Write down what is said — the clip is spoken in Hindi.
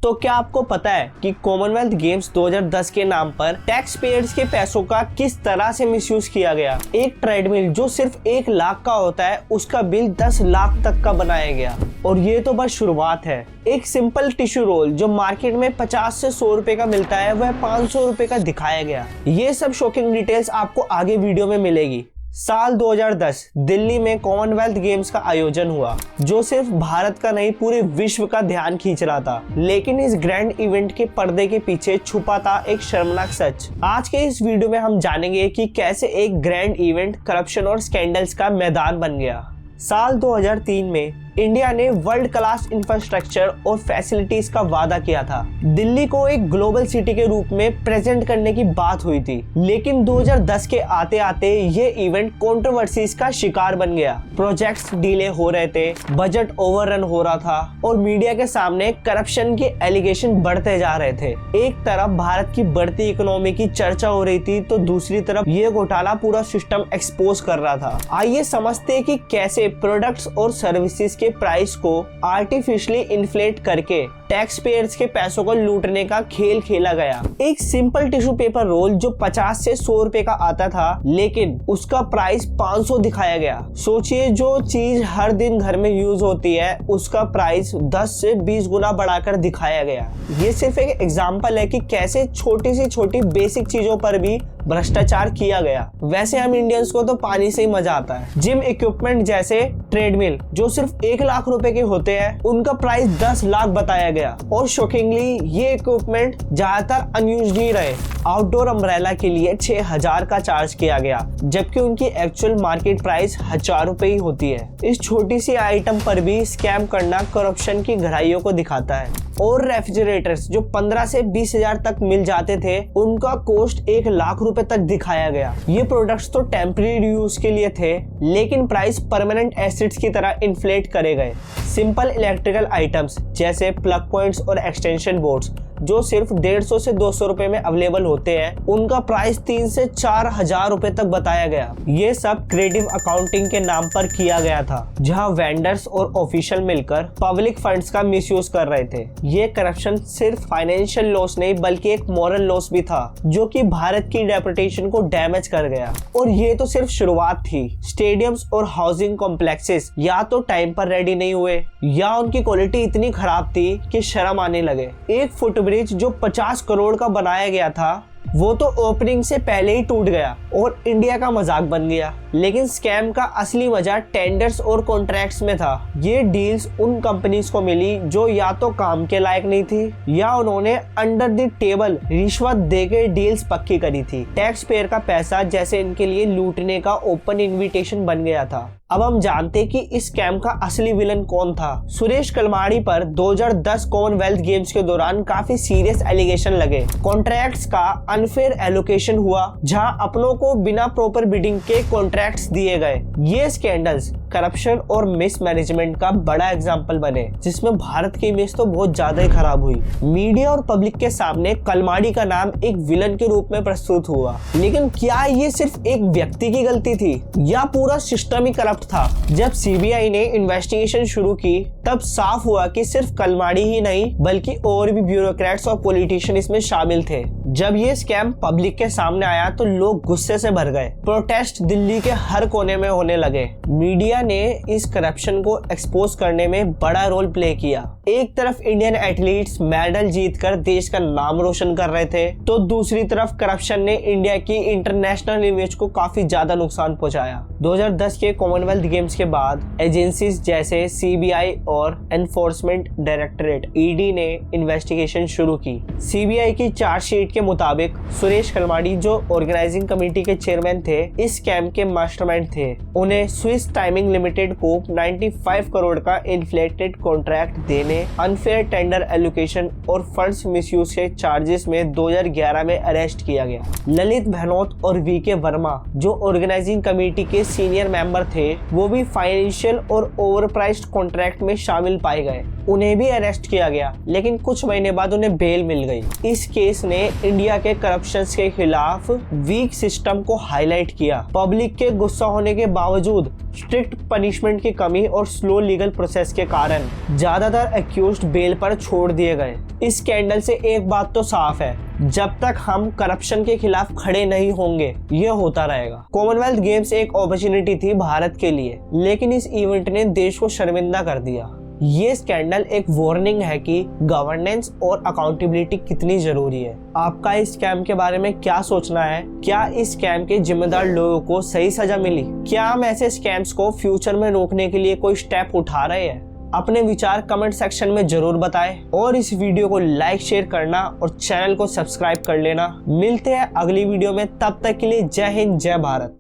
तो क्या आपको पता है कि कॉमनवेल्थ गेम्स 2010 के नाम पर टैक्स पेयर्स के पैसों का किस तरह से मिसयूज किया गया। एक ट्रेडमिल जो सिर्फ 1 लाख का होता है उसका बिल 10 लाख तक का बनाया गया। और ये तो बस शुरुआत है। एक सिंपल टिश्यू रोल जो मार्केट में 50 से 100 रुपए का मिलता है वह 500 रुपए का दिखाया गया। ये सब शॉकिंग डिटेल्स आपको आगे वीडियो में मिलेगी। साल 2010 दिल्ली में कॉमनवेल्थ गेम्स का आयोजन हुआ जो सिर्फ भारत का नहीं पूरे विश्व का ध्यान खींच रहा था। लेकिन इस ग्रैंड इवेंट के पर्दे के पीछे छुपा था एक शर्मनाक सच। आज के इस वीडियो में हम जानेंगे कि कैसे एक ग्रैंड इवेंट करप्शन और स्कैंडल्स का मैदान बन गया। साल 2003 में इंडिया ने वर्ल्ड क्लास इंफ्रास्ट्रक्चर और फैसिलिटीज का वादा किया था। दिल्ली को एक ग्लोबल सिटी के रूप में प्रेजेंट करने की बात हुई थी। लेकिन 2010 के आते आते ये इवेंट कंट्रोवर्सीज का शिकार बन गया। प्रोजेक्ट्स डिले हो रहे थे, बजट ओवररन हो रहा था और मीडिया के सामने करप्शन के एलिगेशन बढ़ते जा रहे थे। एक तरफ भारत की बढ़ती इकोनॉमी की चर्चा हो रही थी तो दूसरी तरफ ये घोटाला पूरा सिस्टम एक्सपोज कर रहा था। आइए समझते हैं कि कैसे प्रोडक्ट्स और सर्विसेज के प्राइस को आर्टिफिशियली इन्फ्लेट करके टैक्स पेयर्स के पैसों को लूटने का खेल खेला गया। एक सिंपल टिश्यू पेपर रोल जो 50 से 100 रुपए का आता था लेकिन उसका प्राइस 500 दिखाया गया। सोचिए, जो चीज हर दिन घर में यूज होती है उसका प्राइस 10 से 20 गुना बढ़ाकर दिखाया गया। ये सिर्फ एक एग्जांपल है कि कैसे छोटी सी छोटी बेसिक चीजों पर भी भ्रष्टाचार किया गया। वैसे हम इंडियंस को तो पानी से ही मजा आता है। जिम इक्विपमेंट जैसे ट्रेडमिल जो सिर्फ 1 लाख रुपए के होते हैं उनका प्राइस 10 लाख बताया गया। और शॉकिंगली ये इक्विपमेंट ज्यादातर अनयूज्ड ही रहे। आउटडोर अम्ब्रेला के लिए 6000 का चार्ज किया गया जबकि उनकी एक्चुअल मार्केट प्राइस 1000 रुपए ही होती है। इस छोटी सी आइटम पर भी स्कैम करना करप्शन की गहराइयों को दिखाता है। और रेफ्रिजरेटर्स जो 15 से 20 हजार तक मिल जाते थे उनका कॉस्ट 1 लाख रुपए तक दिखाया गया। ये प्रोडक्ट्स तो टेम्परेरी यूज के लिए थे लेकिन प्राइस परमानेंट एसेट्स की तरह इन्फ्लेट करे गए। सिंपल इलेक्ट्रिकल आइटम्स जैसे प्लग पॉइंट्स और एक्सटेंशन बोर्ड्स जो सिर्फ 150 से 200 रुपए में अवेलेबल होते हैं उनका प्राइस 3 से 4 हजार रुपए तक बताया गया। ये सब क्रिएटिव अकाउंटिंग के नाम पर किया गया था जहां वेंडर्स और ऑफिशियल मिलकर पब्लिक फंड्स का मिसयूज कर रहे थे। ये करप्शन सिर्फ फाइनेंशियल लॉस नहीं बल्कि एक मॉरल लॉस भी था जो कि भारत की रेपुटेशन को डैमेज कर गया। और ये तो सिर्फ शुरुआत थी। स्टेडियम्स और हाउसिंग कॉम्प्लेक्सेस या तो टाइम पर रेडी नहीं हुए या उनकी क्वालिटी इतनी खराब थी कि शर्म आने लगे। एक फुटब्रिज जो 50 करोड़ का बनाया गया था वो तो ओपनिंग से पहले ही टूट गया और इंडिया का मजाक बन गया। लेकिन स्कैम का असली मजा टेंडर्स और कॉन्ट्रैक्ट्स में था। ये डील्स उन कंपनीज को मिली जो या तो काम के लायक नहीं थी या उन्होंने अंडर द टेबल रिश्वत देकर डील्स पक्की करी थी। टैक्स पेयर का पैसा जैसे इनके लिए लूटने का ओपन इन्विटेशन बन गया था। अब हम जानते कि इस स्कैम का असली विलन कौन था। सुरेश कलमाड़ी पर 2010 कॉमनवेल्थ गेम्स के दौरान काफी सीरियस एलिगेशन लगे। कॉन्ट्रैक्ट्स का अनफेयर एलोकेशन हुआ जहां अपनों को बिना प्रॉपर बिडिंग के कॉन्ट्रैक्ट्स दिए गए। ये स्कैंडल्स करप्शन और मिसमैनेजमेंट का बड़ा एग्जाम्पल बने जिसमें भारत की इमेज तो बहुत ज्यादा ही खराब हुई। मीडिया और पब्लिक के सामने कलमाड़ी का नाम एक विलन के रूप में प्रस्तुत हुआ। लेकिन क्या ये सिर्फ एक व्यक्ति की गलती थी या पूरा सिस्टम ही करप्ट था? जब सीबीआई ने इन्वेस्टिगेशन शुरू की तब साफ हुआ कि सिर्फ कलमाड़ी ही नहीं बल्कि और भी ब्यूरोक्रेट्स और पॉलिटिशियन इसमें शामिल थे। जब ये स्कैम पब्लिक के सामने आया तो लोग गुस्से से भर गए। प्रोटेस्ट दिल्ली के हर कोने में होने लगे। मीडिया ने इस करप्शन को एक्सपोज करने में बड़ा रोल प्ले किया। एक तरफ इंडियन एथलीट्स मेडल जीतकर देश का नाम रोशन कर रहे थे तो दूसरी तरफ करप्शन ने इंडिया की इंटरनेशनल इमेज को काफी ज्यादा नुकसान पहुंचाया। 2010 के कॉमनवेल्थ गेम्स के बाद एजेंसीज जैसे सीबीआई और एनफोर्समेंट डायरेक्टरेट ईडी ने इन्वेस्टिगेशन शुरू की। सीबीआई की चार्जशीट के मुताबिक सुरेश कलमाड़ी जो ऑर्गेनाइजिंग कमेटी के चेयरमैन थे इस स्कैम के मास्टरमाइंड थे। उन्हें स्विस टाइमिंग लिमिटेड को 95 करोड़ का इन्फ्लेटेड कॉन्ट्रैक्ट देने, अनफेयर टेंडर एलोकेशन और फंड्स मिसयूज के चार्जेस में 2011 में अरेस्ट किया गया। ललित भनोत और वीके वर्मा जो ऑर्गेनाइजिंग कमेटी के सीनियर मेंबर थे वो भी फाइनेंशियल और ओवरप्राइस्ड कॉन्ट्रैक्ट में शामिल पाए गए। उन्हें भी अरेस्ट किया गया, लेकिन कुछ महीने बाद उन्हें बेल मिल गई। इस केस ने इंडिया के करप्शन के खिलाफ वीक सिस्टम को हाईलाइट किया। पब्लिक के गुस्सा होने के बावजूद स्ट्रिक्ट पनिशमेंट की कमी और स्लो लीगल प्रोसेस के कारण ज्यादातर एक्यूज्ड बेल पर छोड़ दिए गए। इस स्कैंडल से एक बात तो साफ है, जब तक हम करप्शन के खिलाफ खड़े नहीं होंगे ये होता रहेगा। कॉमनवेल्थ गेम्स एक अपॉर्चुनिटी थी भारत के लिए, लेकिन इस इवेंट ने देश को शर्मिंदा कर दिया। ये स्कैंडल एक वार्निंग है कि गवर्नेंस और अकाउंटेबिलिटी कितनी जरूरी है। आपका इस स्कैम के बारे में क्या सोचना है? क्या इस स्कैम के जिम्मेदार लोगों को सही सजा मिली? क्या हम ऐसे स्कैम्स को फ्यूचर में रोकने के लिए कोई स्टेप उठा रहे हैं? अपने विचार कमेंट सेक्शन में जरूर बताएं और इस वीडियो को लाइक शेयर करना और चैनल को सब्सक्राइब कर लेना। मिलते हैं अगली वीडियो में, तब तक के लिए जय हिंद जय भारत।